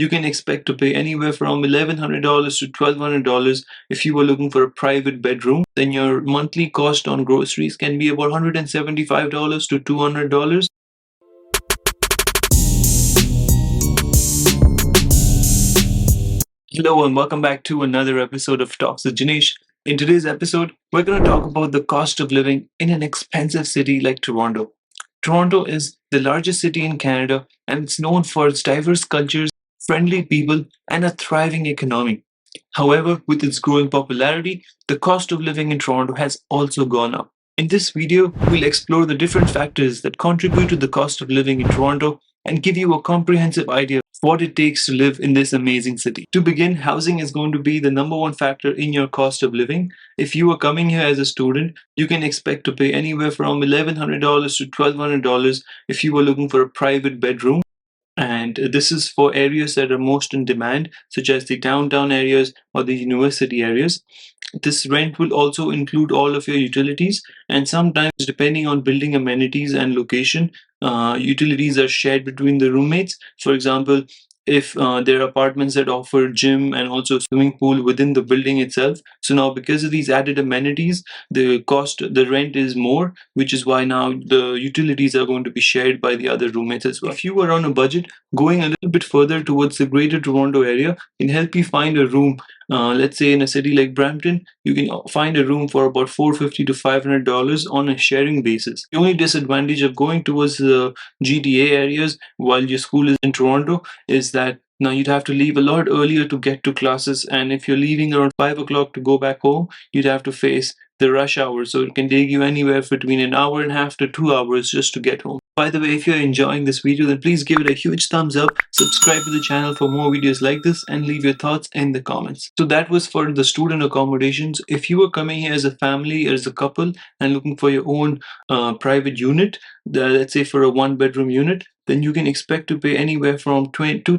You can expect to pay anywhere from $1,100 to $1,200 if you were looking for a private bedroom. Then your monthly cost on groceries can be about $175 to $200. Hello and welcome back to another episode of Talks with Jinesh. In today's episode, we're going to talk about the cost of living in an expensive city like Toronto. Toronto is the largest city in Canada and it's known for its diverse cultures, friendly people, and a thriving economy. However, with its growing popularity, the cost of living in Toronto has also gone up. In this video, we'll explore the different factors that contribute to the cost of living in Toronto and give you a comprehensive idea of what it takes to live in this amazing city. To begin, housing is going to be the number one factor in your cost of living. If you are coming here as a student, you can expect to pay anywhere from $1,100 to $1,200 if you are looking for a private bedroom. And this is for areas that are most in demand, such as the downtown areas or the university areas. This rent will also include all of your utilities, and sometimes, depending on building amenities and location, utilities are shared between the roommates. For example, if there are apartments that offer gym and also swimming pool within the building itself. So now, because of these added amenities, the rent is more, which is why now the utilities are going to be shared by the other roommates as well. If you are on a budget, going a little bit further towards the greater Toronto area can help you find a room. Let's say in a city like Brampton, you can find a room for about $450 to $500 on a sharing basis. The only disadvantage of going towards the GTA areas while your school is in Toronto is that now you'd have to leave a lot earlier to get to classes, and if you're leaving around 5 o'clock to go back home, you'd have to face the rush hour. So it can take you anywhere between an hour and a half to 2 hours just to get home. By the way, if you're enjoying this video, then please give it a huge thumbs up, subscribe to the channel for more videos like this, and leave your thoughts in the comments. So that was for the student accommodations. If you are coming here as a family or as a couple and looking for your own private unit, let's say for a one-bedroom unit, then you can expect to pay anywhere from $2,000 to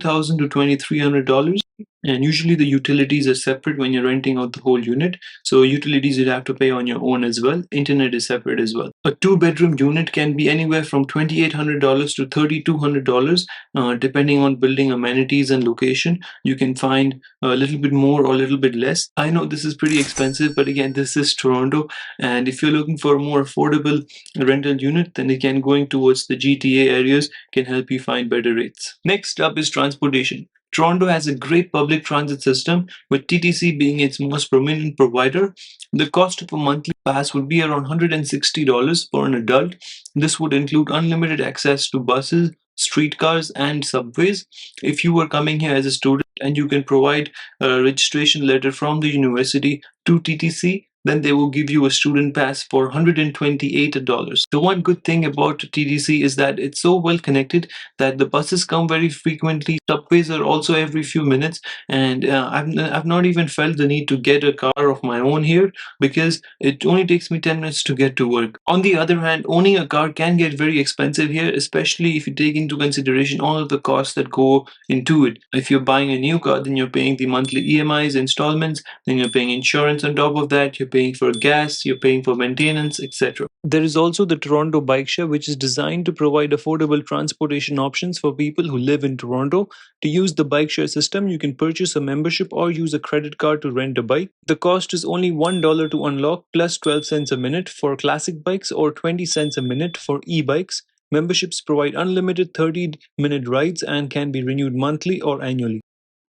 $2,300. And usually the utilities are separate when you're renting out the whole unit. So utilities you'd have to pay on your own as well. Internet is separate as well. A two-bedroom unit can be anywhere from $2,800 to $3,200, depending on building amenities and location. You can find a little bit more or a little bit less. I know this is pretty expensive, but again, this is Toronto. And if you're looking for a more affordable rental unit, then again, going towards the GTA areas can help you find better rates. Next up is transportation. Toronto has a great public transit system, with TTC being its most prominent provider. The cost of a monthly pass would be around $160 for an adult. This would include unlimited access to buses, streetcars, and subways. If you were coming here as a student and you can provide a registration letter from the university to TTC, then they will give you a student pass for $128. The one good thing about TTC is that it's so well connected that the buses come very frequently. Subways are also every few minutes, and I've not even felt the need to get a car of my own here because it only takes me 10 minutes to get to work. On the other hand, owning a car can get very expensive here, especially if you take into consideration all of the costs that go into it. If you're buying a new car, then you're paying the monthly EMIs, installments, then you're paying insurance on top of that, you're paying for gas, you're paying for maintenance, etc. There is also the Toronto Bike Share, which is designed to provide affordable transportation options for people who live in Toronto. To use the bike share system, you can purchase a membership or use a credit card to rent a bike. The cost is only $1 to unlock plus 12 cents a minute for classic bikes or 20 cents a minute for e-bikes. Memberships provide unlimited 30-minute rides and can be renewed monthly or annually.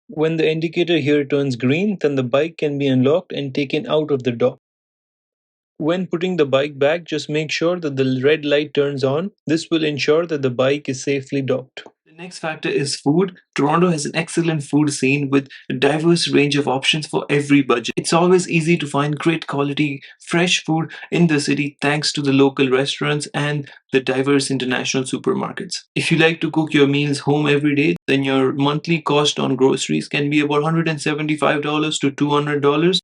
When the indicator here turns green, then the bike can be unlocked and taken out of the dock. When putting the bike back, just make sure that the red light turns on. This will ensure that the bike is safely docked. The next factor is food. Toronto has an excellent food scene with a diverse range of options for every budget. It's always easy to find great quality, fresh food in the city thanks to the local restaurants and the diverse international supermarkets. If you like to cook your meals home every day, then your monthly cost on groceries can be about $175 to $200.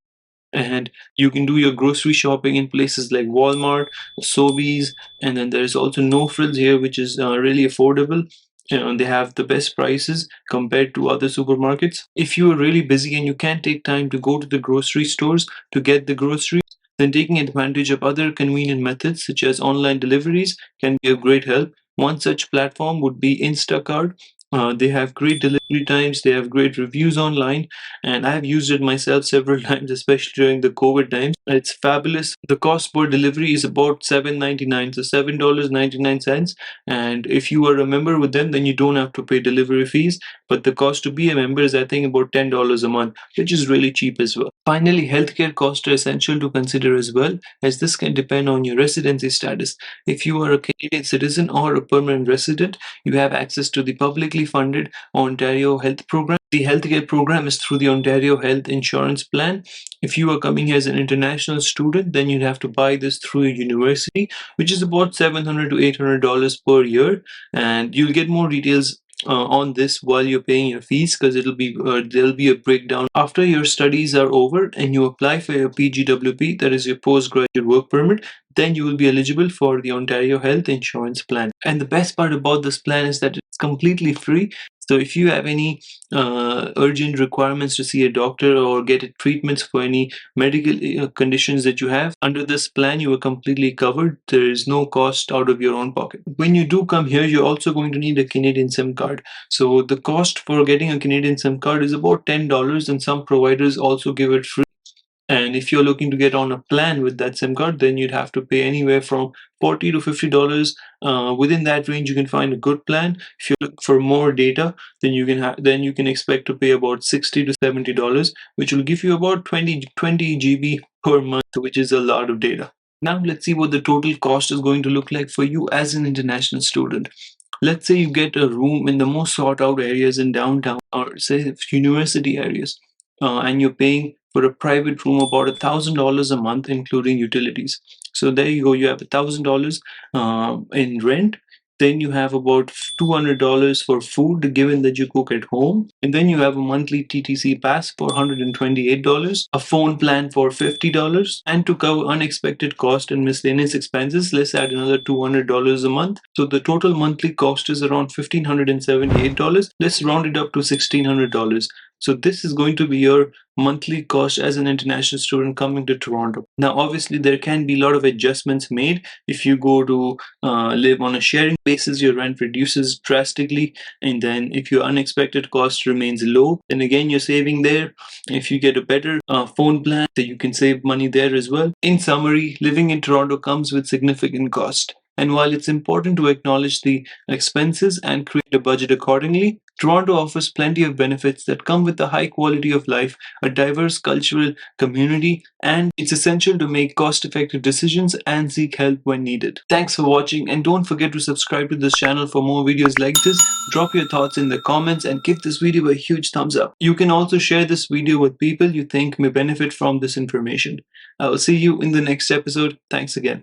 And you can do your grocery shopping in places like Walmart, Sobeys, and then there's also No Frills here, which is really affordable. They have the best prices compared to other supermarkets. If you are really busy and you can't take time to go to the grocery stores to get the groceries, then taking advantage of other convenient methods such as online deliveries can be of great help. One such platform would be Instacart. They have great delivery 3 times. They have great reviews online, and I have used it myself several times, especially during the COVID times. It's fabulous. The cost per delivery is about $7.99, so $7.99. And if you are a member with them, then you don't have to pay delivery fees. But the cost to be a member is, I think, about $10 a month, which is really cheap as well. Finally, healthcare costs are essential to consider as well, as this can depend on your residency status. If you are a Canadian citizen or a permanent resident, you have access to the publicly funded Ontario Health Program. The healthcare program is through the Ontario Health Insurance Plan. If you are coming here as an international student, then you'd have to buy this through your university, which is about $700 to $800 per year, and you'll get more details on this while you're paying your fees, because there'll be a breakdown after your studies are over and you apply for your PGWP, that is your postgraduate work permit. Then you will be eligible for the Ontario Health Insurance Plan. And the best part about this plan is that it's completely free. So if you have any urgent requirements to see a doctor or get treatments for any medical conditions that you have, under this plan you are completely covered. There is no cost out of your own pocket. When you do come here, you're also going to need a Canadian SIM card. So the cost for getting a Canadian SIM card is about $10, and some providers also give it free. And if you're looking to get on a plan with that SIM card, then you'd have to pay anywhere from $40 to $50. Within that range, you can find a good plan. If you look for more data, then you can expect to pay about $60 to $70, which will give you about 20 GB per month, which is a lot of data. Now let's see what the total cost is going to look like for you as an international student. Let's say you get a room in the most sought out areas in downtown, or say university areas, and you're paying for a private room about $1,000 a month, including utilities. So there you go. You have $1,000 in rent. Then you have about $200 for food, given that you cook at home. And then you have a monthly TTC pass for $128, a phone plan for $50, and to cover unexpected cost and miscellaneous expenses, let's add another $200 a month. So the total monthly cost is around $1,578. Let's round it up to $1,600. So this is going to be your monthly cost as an international student coming to Toronto. Now, obviously, there can be a lot of adjustments made. If you go to live on a sharing basis, your rent reduces drastically. And then if your unexpected cost remains low, then again, you're saving there. If you get a better phone plan, then you can save money there as well. In summary, living in Toronto comes with significant cost. And while it's important to acknowledge the expenses and create a budget accordingly, Toronto offers plenty of benefits that come with a high quality of life, a diverse cultural community, and it's essential to make cost effective decisions and seek help when needed. Thanks for watching, and don't forget to subscribe to this channel for more videos like this. Drop your thoughts in the comments and give this video a huge thumbs up. You can also share this video with people you think may benefit from this information. I will see you in the next episode. Thanks again.